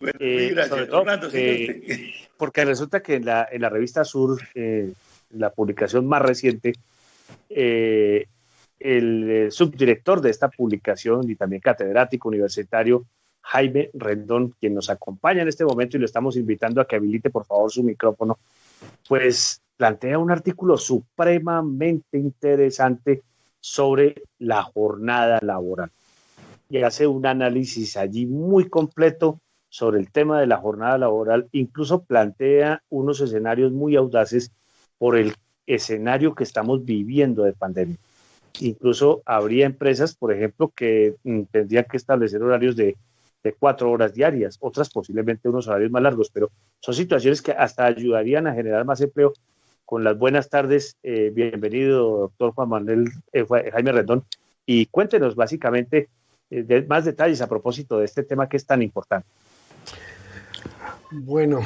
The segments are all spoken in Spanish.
Bueno, muy Sobre gracias. todo Orlando, sigue usted. porque resulta que en la revista Sur, la publicación más reciente, eh, el subdirector de esta publicación y también catedrático universitario, Jaime Rendón, quien nos acompaña en este momento y lo estamos invitando a que habilite por favor su micrófono, pues plantea un artículo supremamente interesante sobre la jornada laboral y hace un análisis allí muy completo sobre el tema de la jornada laboral, incluso plantea unos escenarios muy audaces por el escenario que estamos viviendo de pandemia. Incluso habría empresas, por ejemplo, que tendrían que establecer horarios de 4 horas diarias, otras posiblemente unos horarios más largos, pero son situaciones que hasta ayudarían a generar más empleo. Con las buenas tardes, bienvenido, doctor Juan Manuel Jaime Rendón, y cuéntenos básicamente más detalles a propósito de este tema que es tan importante. Bueno,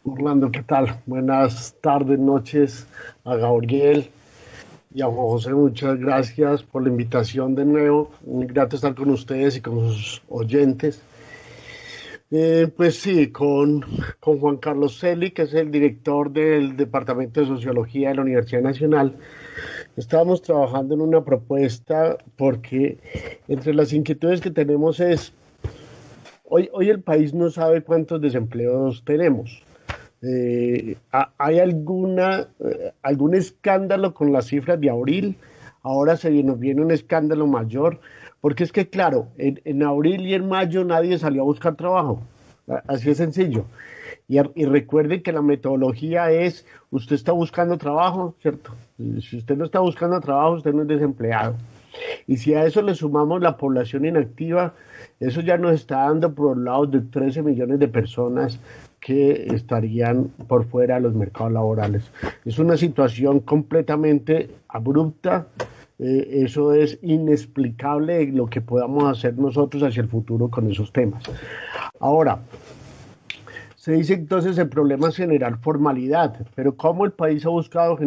Orlando, ¿qué tal? Buenas tardes, noches a Gabriel y a Juan José. Muchas gracias por la invitación de nuevo. Muy grato estar con ustedes y con sus oyentes. Pues sí, con Juan Carlos Celi, que es el director del Departamento de Sociología de la Universidad Nacional, estábamos trabajando en una propuesta porque entre las inquietudes que tenemos es, hoy el país no sabe cuántos desempleados tenemos. ¿Hay algún escándalo con las cifras de abril? Ahora nos viene un escándalo mayor, porque es que, claro, en abril y en mayo nadie salió a buscar trabajo. Así es sencillo. Y recuerden que la metodología es, usted está buscando trabajo, ¿cierto? Si usted no está buscando trabajo, usted no es desempleado. Y si a eso le sumamos la población inactiva, eso ya nos está dando por lados de 13 millones de personas que estarían por fuera de los mercados laborales. Es una situación completamente abrupta. Eso es inexplicable lo que podamos hacer nosotros hacia el futuro con esos temas. Ahora, se dice entonces el problema es generar formalidad, pero ¿cómo el país ha buscado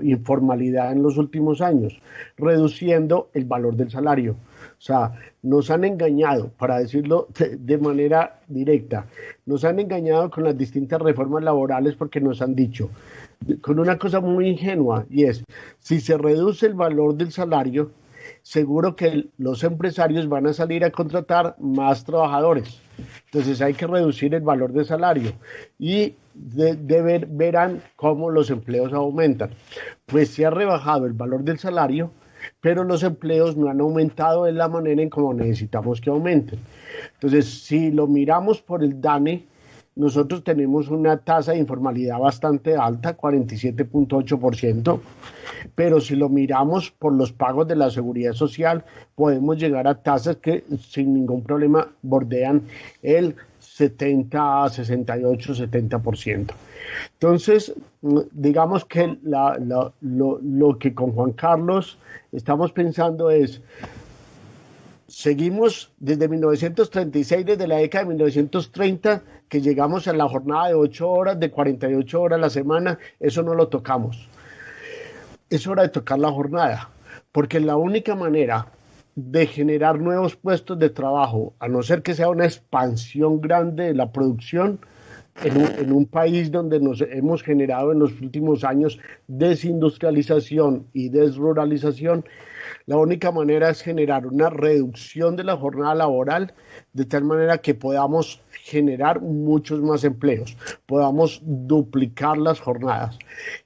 informalidad en los últimos años? Reduciendo el valor del salario. O sea, nos han engañado, para decirlo de manera directa, nos han engañado con las distintas reformas laborales porque nos han dicho, con una cosa muy ingenua, y es, si se reduce el valor del salario, seguro que los empresarios van a salir a contratar más trabajadores. Entonces hay que reducir el valor del salario y verán cómo los empleos aumentan. Pues se ha rebajado el valor del salario, pero los empleos no han aumentado de la manera en como necesitamos que aumenten. Entonces, si lo miramos por el DANE, nosotros tenemos una tasa de informalidad bastante alta, 47.8%, pero si lo miramos por los pagos de la seguridad social, podemos llegar a tasas que sin ningún problema bordean el 70, 68, 70%. Entonces, digamos que lo que con Juan Carlos estamos pensando es, seguimos desde 1936, desde la década de 1930, que llegamos a la jornada de 8 horas, de 48 horas a la semana, eso no lo tocamos. Es hora de tocar la jornada, porque la única manera de generar nuevos puestos de trabajo, a no ser que sea una expansión grande de la producción, en un país donde nos hemos generado en los últimos años desindustrialización y desruralización, la única manera es generar una reducción de la jornada laboral de tal manera que podamos generar muchos más empleos, podamos duplicar las jornadas.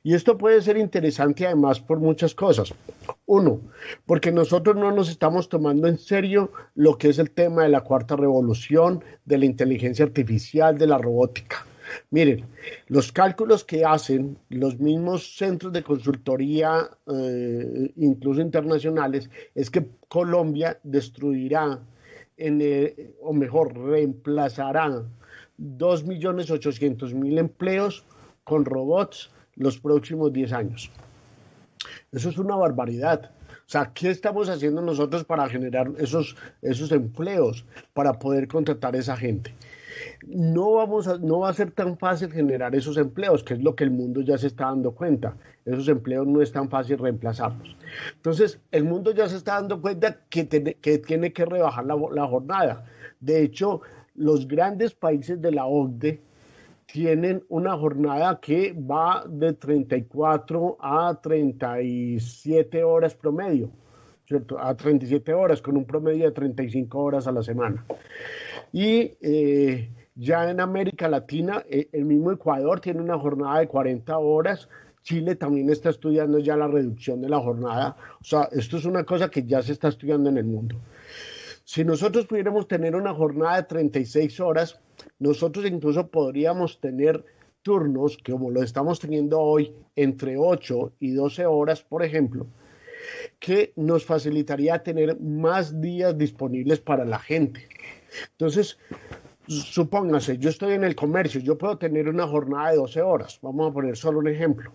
Y esto puede ser interesante además por muchas cosas. Uno, porque nosotros no nos estamos tomando en serio lo que es el tema de la cuarta revolución, de la inteligencia artificial, de la robótica. Miren, los cálculos que hacen los mismos centros de consultoría, incluso internacionales, es que Colombia destruirá, o mejor, reemplazará 2.800.000 empleos con robots los próximos 10 años. Eso es una barbaridad. O sea, ¿qué estamos haciendo nosotros para generar esos empleos, para poder contratar a esa gente? No va a ser tan fácil generar esos empleos, que es lo que el mundo ya se está dando cuenta. Esos empleos no es tan fácil reemplazarlos. Entonces, el mundo ya se está dando cuenta que tiene que rebajar la jornada. De hecho, los grandes países de la OCDE tienen una jornada que va de 34 a 37 horas promedio, ¿cierto? A 37 horas, con un promedio de 35 horas a la semana. Y ya en América Latina, el mismo Ecuador tiene una jornada de 40 horas. Chile también está estudiando ya la reducción de la jornada. O sea, esto es una cosa que ya se está estudiando en el mundo. Si nosotros pudiéramos tener una jornada de 36 horas, nosotros incluso podríamos tener turnos, que como lo estamos teniendo hoy, entre 8 y 12 horas, por ejemplo, que nos facilitaría tener más días disponibles para la gente. Entonces, supóngase, yo estoy en el comercio, yo puedo tener una jornada de 12 horas, vamos a poner solo un ejemplo.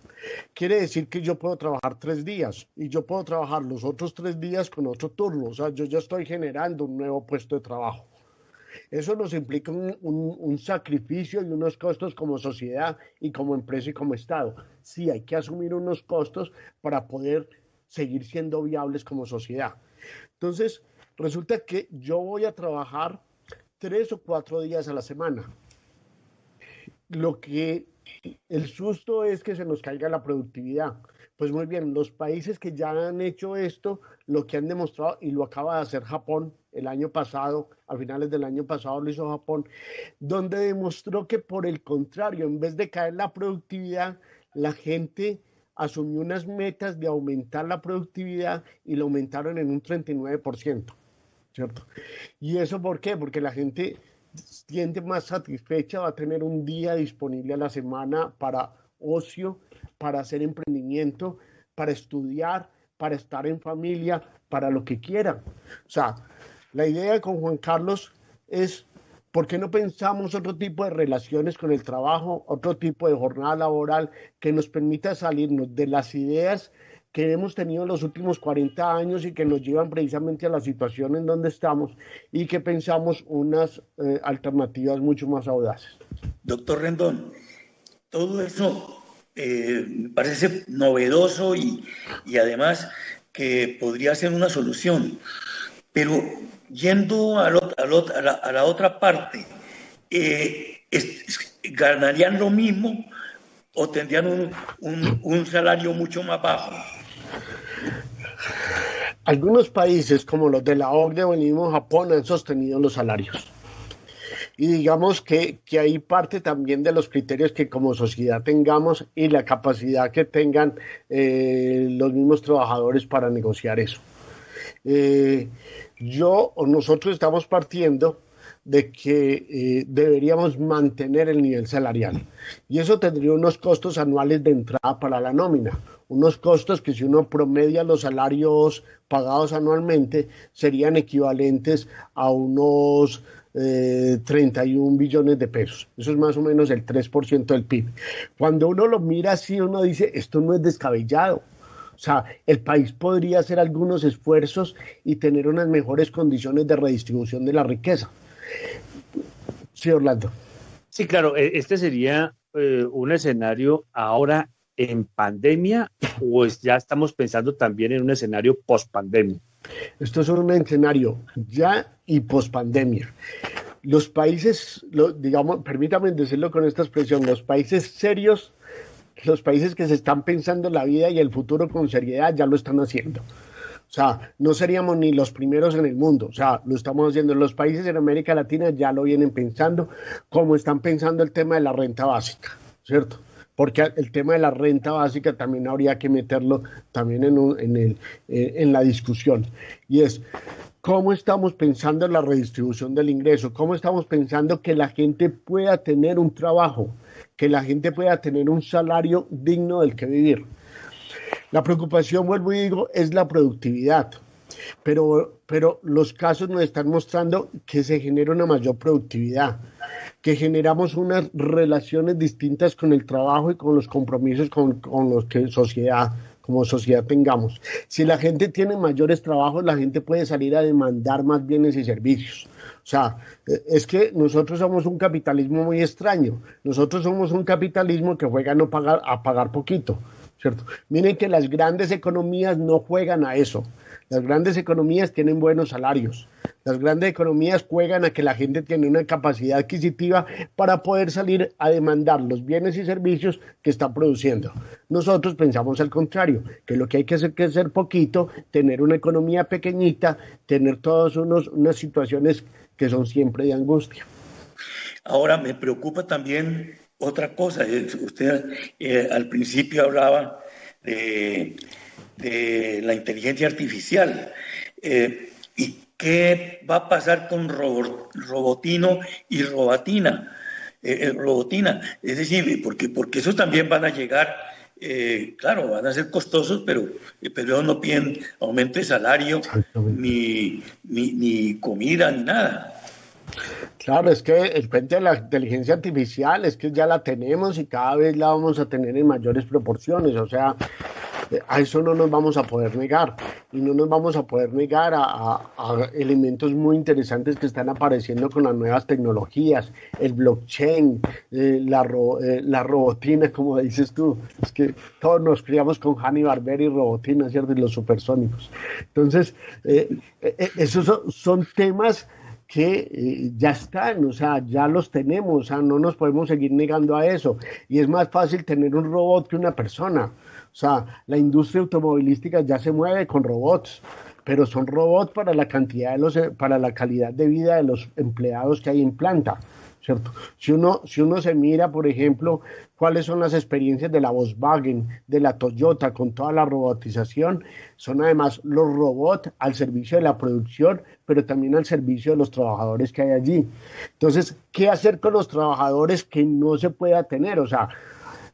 Quiere decir que yo puedo trabajar 3 días y yo puedo trabajar los otros 3 días con otro turno, o sea, yo ya estoy generando un nuevo puesto de trabajo. Eso nos implica un sacrificio y unos costos como sociedad y como empresa y como Estado. Sí, hay que asumir unos costos para poder seguir siendo viables como sociedad. Entonces, resulta que yo voy a trabajar 3 o 4 días a la semana. Lo que el susto es que se nos caiga la productividad. Pues muy bien, los países que ya han hecho esto, lo que han demostrado, y lo acaba de hacer Japón el año pasado, a finales del año pasado lo hizo Japón, donde demostró que por el contrario, en vez de caer la productividad, la gente asumió unas metas de aumentar la productividad y lo aumentaron en un 39%. ¿Cierto? ¿Y eso por qué? Porque la gente siente más satisfecha, va a tener un día disponible a la semana para ocio, para hacer emprendimiento, para estudiar, para estar en familia, para lo que quieran. O sea, la idea con Juan Carlos es, ¿por qué no pensamos otro tipo de relaciones con el trabajo, otro tipo de jornada laboral que nos permita salirnos de las ideas que hemos tenido en los últimos 40 años y que nos llevan precisamente a la situación en donde estamos y que pensamos unas alternativas mucho más audaces? Doctor Rendón, todo eso me parece novedoso y además que podría ser una solución, pero yendo a la otra parte, ¿ganarían lo mismo o tendrían un salario mucho más bajo? Algunos países como los de la OCDE o el mismo Japón han sostenido los salarios. Y digamos que hay parte también de los criterios que como sociedad tengamos y la capacidad que tengan los mismos trabajadores para negociar eso. Nosotros estamos partiendo de que deberíamos mantener el nivel salarial y eso tendría unos costos anuales de entrada para la nómina, unos costos que si uno promedia los salarios pagados anualmente serían equivalentes a unos 31 billones de pesos. Eso es más o menos el 3% del PIB. Cuando uno lo mira así, uno dice, esto no es descabellado. O sea, el país podría hacer algunos esfuerzos y tener unas mejores condiciones de redistribución de la riqueza. Sí, Orlando. Sí, claro, este sería un escenario ahora en pandemia o ya estamos pensando también en un escenario post-pandemia. Esto es un escenario ya y post-pandemia. Los países, digamos, permítame decirlo con esta expresión, los países serios, los países que se están pensando la vida y el futuro con seriedad ya lo están haciendo. O sea, no seríamos ni los primeros en el mundo, o sea, lo estamos haciendo. Los países en América Latina ya lo vienen pensando, como están pensando el tema de la renta básica, ¿cierto? Porque el tema de la renta básica también habría que meterlo también en la discusión. Y es, ¿cómo estamos pensando en la redistribución del ingreso? ¿Cómo estamos pensando que la gente pueda tener un trabajo, que la gente pueda tener un salario digno del que vivir? La preocupación, vuelvo y digo, es la productividad, pero los casos nos están mostrando que se genera una mayor productividad, que generamos unas relaciones distintas con el trabajo y con los compromisos con los que como sociedad tengamos. Si la gente tiene mayores trabajos, la gente puede salir a demandar más bienes y servicios. O sea, es que nosotros somos un capitalismo muy extraño. Nosotros somos un capitalismo que juega a pagar poquito. ¿cierto? Miren que las grandes economías no juegan a eso. Las grandes economías tienen buenos salarios. Las grandes economías juegan a que la gente tiene una capacidad adquisitiva para poder salir a demandar los bienes y servicios que está produciendo. Nosotros pensamos al contrario, que lo que hay que hacer es ser poquito, tener una economía pequeñita, tener todas unas situaciones que son siempre de angustia. Ahora me preocupa también otra cosa. Usted al principio hablaba de la inteligencia artificial. ¿Y qué va a pasar con Robotino y Robotina? Es decir, porque esos también van a llegar, claro, van a ser costosos, pero ellos no piden aumento de salario, ni comida, ni nada. Claro, es que el frente de la inteligencia artificial es que ya la tenemos y cada vez la vamos a tener en mayores proporciones, o sea, a eso no nos vamos a poder negar y no nos vamos a poder negar a elementos muy interesantes que están apareciendo con las nuevas tecnologías, el blockchain, la robotina, como dices tú, es que todos nos criamos con Hanna-Barbera y robotina, ¿cierto? Y los supersónicos. Entonces, esos son temas que ya están, o sea, ya los tenemos, o sea, no nos podemos seguir negando a eso. Y es más fácil tener un robot que una persona. O sea, la industria automovilística ya se mueve con robots, pero son robots para la para la calidad de vida de los empleados que hay en planta, ¿cierto? Si uno se mira, por ejemplo, cuáles son las experiencias de la Volkswagen, de la Toyota, con toda la robotización, son además los robots al servicio de la producción, pero también al servicio de los trabajadores que hay allí. Entonces, ¿qué hacer con los trabajadores que no se pueda tener? O sea,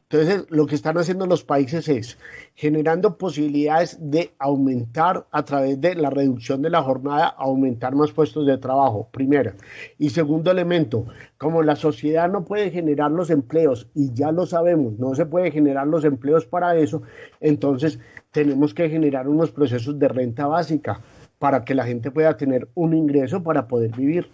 entonces, lo que están haciendo los países es generando posibilidades de aumentar a través de la reducción de la jornada, aumentar más puestos de trabajo, primero. Y segundo elemento, como la sociedad no puede generar los empleos, y ya lo sabemos, no se puede generar los empleos para eso, entonces tenemos que generar unos procesos de renta básica para que la gente pueda tener un ingreso para poder vivir.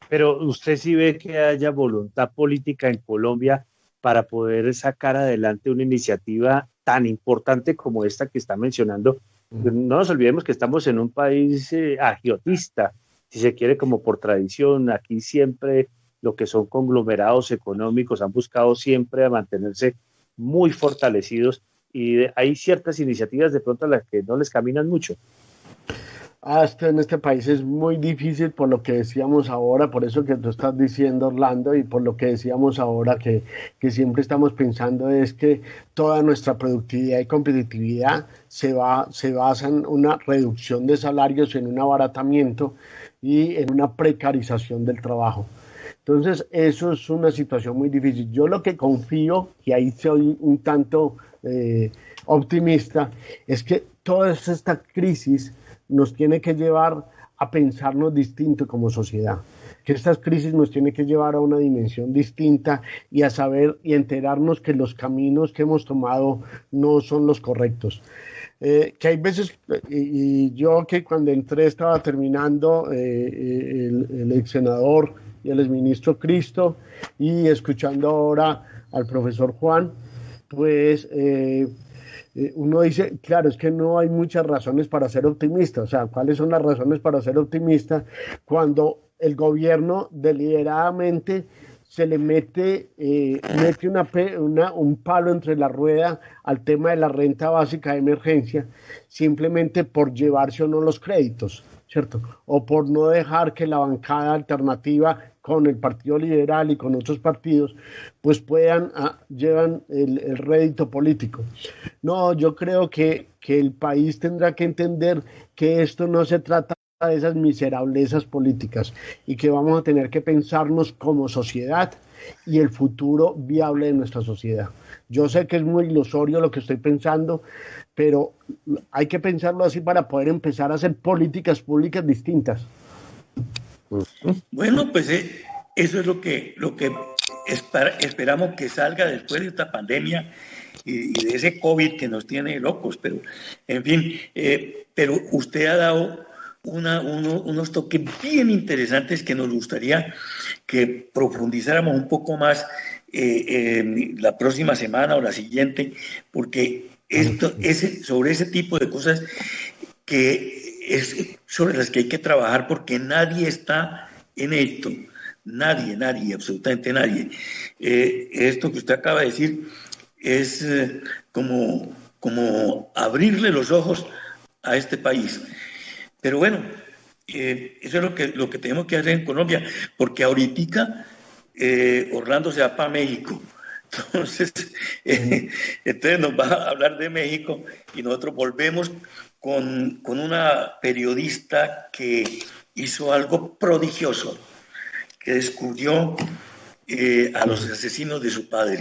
Pero usted sí ve que haya voluntad política en Colombia para poder sacar adelante una iniciativa tan importante como esta que está mencionando. No nos olvidemos que estamos en un país agiotista, si se quiere, como por tradición. Aquí siempre lo que son conglomerados económicos han buscado siempre a mantenerse muy fortalecidos y hay ciertas iniciativas de pronto a las que no les caminan mucho. En este país es muy difícil por lo que decíamos ahora, por eso que tú estás diciendo, Orlando, y por lo que decíamos ahora que siempre estamos pensando es que toda nuestra productividad y competitividad se basa en una reducción de salarios, en un abaratamiento y en una precarización del trabajo. Entonces, eso es una situación muy difícil. Yo lo que confío, y ahí soy un tanto optimista, es que toda esta crisis nos tiene que llevar a pensarnos distinto como sociedad, que estas crisis nos tiene que llevar a una dimensión distinta y a saber y enterarnos que los caminos que hemos tomado no son los correctos. Que hay veces, y yo que cuando entré estaba terminando el ex senador y el exministro Cristo, y escuchando ahora al profesor Juan, pues uno dice, claro, es que no hay muchas razones para ser optimista. O sea, ¿cuáles son las razones para ser optimista cuando el gobierno deliberadamente se le mete un palo entre la rueda al tema de la renta básica de emergencia, simplemente por llevarse o no los créditos, ¿cierto? O por no dejar que la bancada alternativa con el Partido Liberal y con otros partidos, pues llevan el rédito político. No, yo creo que el país tendrá que entender que esto no se trata de esas miserablezas políticas y que vamos a tener que pensarnos como sociedad y el futuro viable de nuestra sociedad. Yo sé que es muy ilusorio lo que estoy pensando, pero hay que pensarlo así para poder empezar a hacer políticas públicas distintas. Bueno, pues eso es lo que esperamos que salga después de esta pandemia y de ese COVID que nos tiene locos, pero en fin, pero usted ha dado unos toques bien interesantes que nos gustaría que profundizáramos un poco más la próxima semana o la siguiente, porque sobre ese tipo de cosas que es sobre las que hay que trabajar, porque nadie está en esto, nadie, absolutamente nadie. Esto que usted acaba de decir es como abrirle los ojos a este país. Pero bueno, eso es lo que tenemos que hacer en Colombia, porque ahorita Orlando se va para México. Entonces nos va a hablar de México y nosotros volvemos con una periodista que hizo algo prodigioso, que descubrió a los asesinos de su padre.